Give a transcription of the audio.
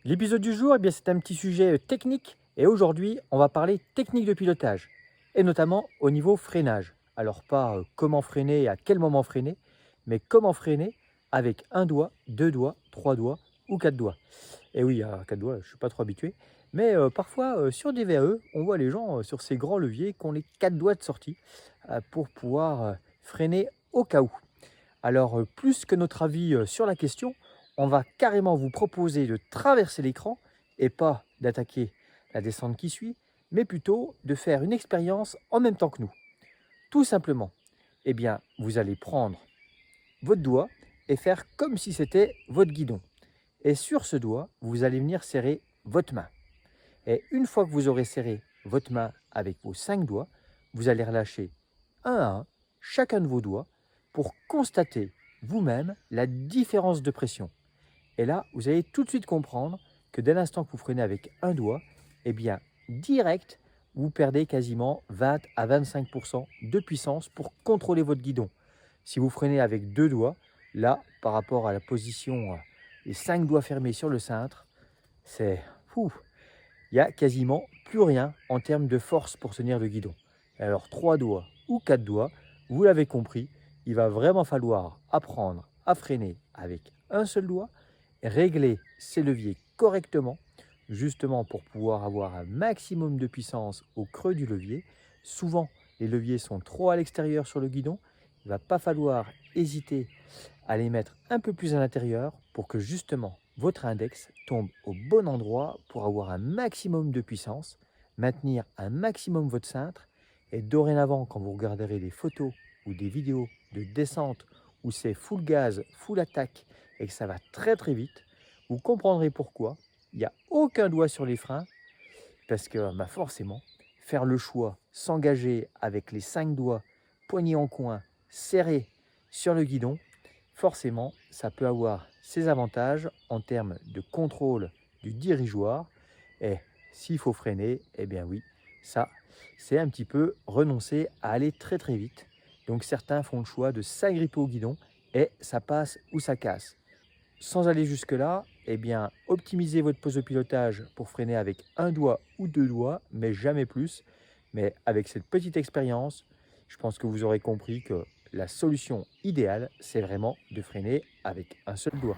L'épisode du jour, c'est un petit sujet technique et aujourd'hui, on va parler technique de pilotage et notamment au niveau freinage. Alors pas comment freiner et à quel moment freiner, mais comment freiner avec un doigt, deux doigts, trois doigts ou quatre doigts. Et oui, à quatre doigts, je ne suis pas trop habitué, mais parfois sur des VAE, on voit les gens sur ces grands leviers qui ont les quatre doigts de sortie pour pouvoir freiner au cas où. Alors, plus que notre avis sur la question, on va carrément vous proposer de traverser l'écran et pas d'attaquer la descente qui suit, mais plutôt de faire une expérience en même temps que nous. Tout simplement, vous allez prendre votre doigt et faire comme si c'était votre guidon. Et sur ce doigt, vous allez venir serrer votre main. Et une fois que vous aurez serré votre main avec vos 5 doigts, vous allez relâcher un à un chacun de vos doigts pour constater vous-même la différence de pression. Et là, vous allez tout de suite comprendre que dès l'instant que vous freinez avec un doigt, direct, vous perdez quasiment 20 à 25% de puissance pour contrôler votre guidon. Si vous freinez avec deux doigts, là, par rapport à la position, les 5 doigts fermés sur le cintre, c'est fou. Il n'y a quasiment plus rien en termes de force pour tenir le guidon. Alors 3 doigts ou 4 doigts, vous l'avez compris, il va vraiment falloir apprendre à freiner avec un seul doigt, régler ses leviers correctement, justement pour pouvoir avoir un maximum de puissance au creux du levier. Souvent, les leviers sont trop à l'extérieur sur le guidon. Il ne va pas falloir hésiter à les mettre un peu plus à l'intérieur pour que justement votre index tombe au bon endroit pour avoir un maximum de puissance, maintenir un maximum votre cintre et dorénavant quand vous regarderez des photos ou des vidéos de descente où c'est full gaz, full attaque et que ça va très très vite, vous comprendrez pourquoi il n'y a aucun doigt sur les freins parce que forcément faire le choix, s'engager avec les 5 doigts, poignets en coin, serrés sur le guidon, forcément, ça peut avoir ses avantages en termes de contrôle du dirigeoir. Et s'il faut freiner, oui, ça, c'est un petit peu renoncer à aller très très vite. Donc certains font le choix de s'agripper au guidon et ça passe ou ça casse. Sans aller jusque-là, optimisez votre pose de pilotage pour freiner avec un doigt ou deux doigts, mais jamais plus. Mais avec cette petite expérience, je pense que vous aurez compris que la solution idéale, c'est vraiment de freiner avec un seul doigt.